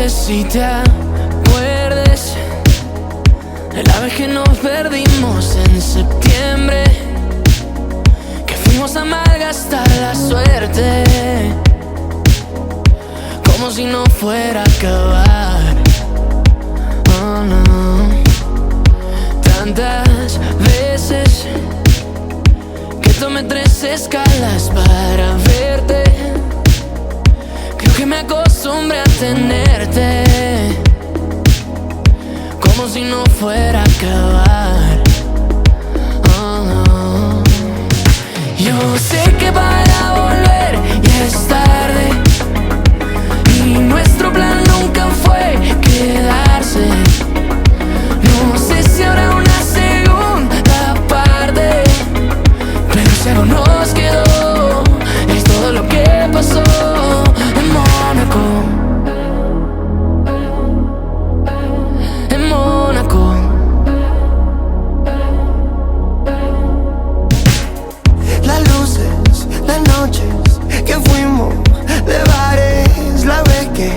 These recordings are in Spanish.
sé si te acuerdes de la vez que nos perdimos en septiembre, que fuimos a malgastar la suerte, como si no fuera a acabar. Oh no. Tantas veces que tomé 3 escalas para verte, creo que me acostumbré a tenerte, como si no fuera a acabar. Oh no. Yo sé que para volver ya es tarde, y nuestro plan nunca fue quedarse. No sé si habrá una segunda parte, pero si algo nos quedó es todo lo que pasó en Mónaco. En Mónaco. Las luces, las noches que fuimos de bares, la vez que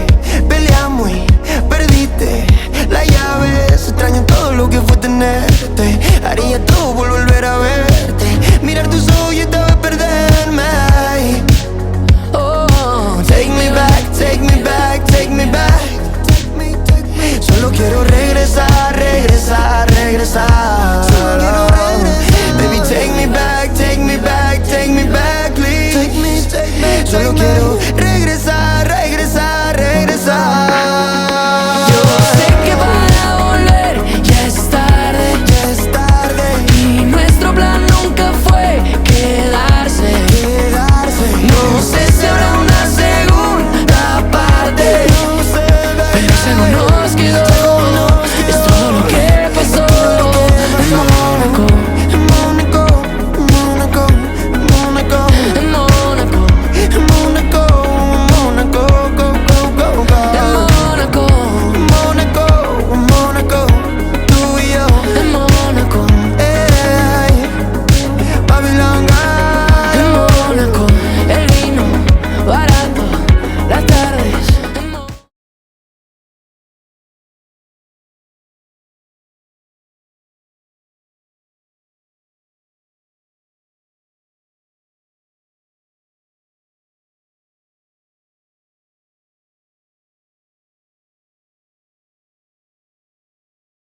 peleamos y perdiste las llaves. Extraño todo lo que fue tenerte, haría todo por volver a verte, mirar tus ojos y esta vez perderme. Oh, take me back, take me back, take me back. Solo quiero regresar, regresar, regresar. Baby, take me back, take me back, take me back, please. Solo quiero